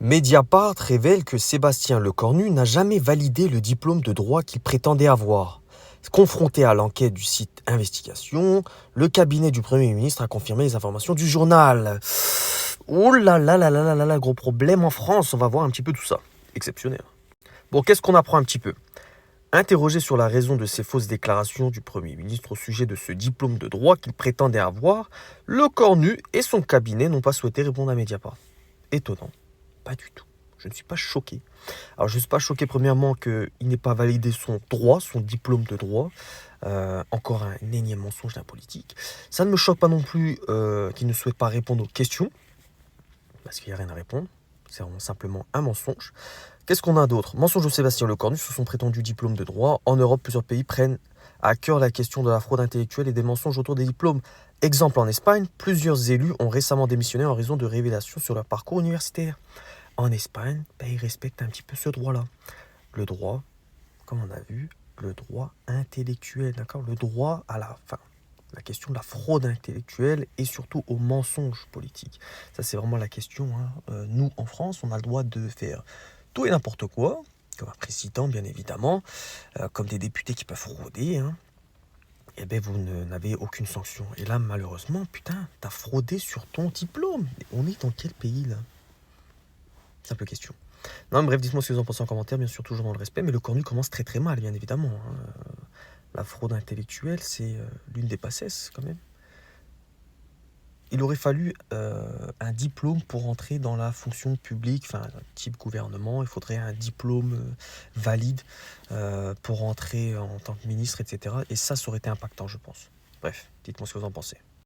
Mediapart révèle que Sébastien Lecornu n'a jamais validé le diplôme de droit qu'il prétendait avoir. Confronté à l'enquête du site Investigation, le cabinet du Premier ministre a confirmé les informations du journal. Oh là là là là là là là, gros problème en France, on va voir un petit peu tout ça. Exceptionnel. Bon, qu'est-ce qu'on apprend un petit peu ? Interrogé sur la raison de ces fausses déclarations du Premier ministre au sujet de ce diplôme de droit qu'il prétendait avoir, Lecornu et son cabinet n'ont pas souhaité répondre à Mediapart. Étonnant. Pas du tout. Je ne suis pas choqué. Alors, je ne suis pas choqué, premièrement, qu'il n'ait pas validé son droit, son diplôme de droit. Encore un énième mensonge d'un politique. Ça ne me choque pas non plus qu'il ne souhaite pas répondre aux questions, parce qu'il n'y a rien à répondre. C'est vraiment simplement un mensonge. Qu'est-ce qu'on a d'autre ? Mensonge de Sébastien Lecornu sur son prétendu diplôme de droit. En Europe, plusieurs pays prennent à cœur la question de la fraude intellectuelle et des mensonges autour des diplômes. Exemple, en Espagne, plusieurs élus ont récemment démissionné en raison de révélations sur leur parcours universitaire. En Espagne, ils respectent un petit peu ce droit-là. Le droit, comme on a vu, le droit intellectuel, d'accord ? Le droit à la question de la fraude intellectuelle et surtout aux mensonges politiques. Ça, c'est vraiment la question. Nous, en France, on a le droit de faire tout et n'importe quoi, comme un président, bien évidemment, comme des députés qui peuvent frauder, et bien vous n'avez aucune sanction. Et là, malheureusement, putain, t'as fraudé sur ton diplôme. On est dans quel pays, là ? Simple question. Non, bref, dites-moi ce que vous en pensez en commentaire, bien sûr, toujours dans le respect, mais Lecornu commence très très mal, bien évidemment. La fraude intellectuelle, c'est l'une des bassesses, quand même. Il aurait fallu un diplôme pour entrer dans la fonction publique, type gouvernement. Il faudrait un diplôme valide pour entrer en tant que ministre, etc. Et ça aurait été impactant, je pense. Bref, dites-moi ce que vous en pensez.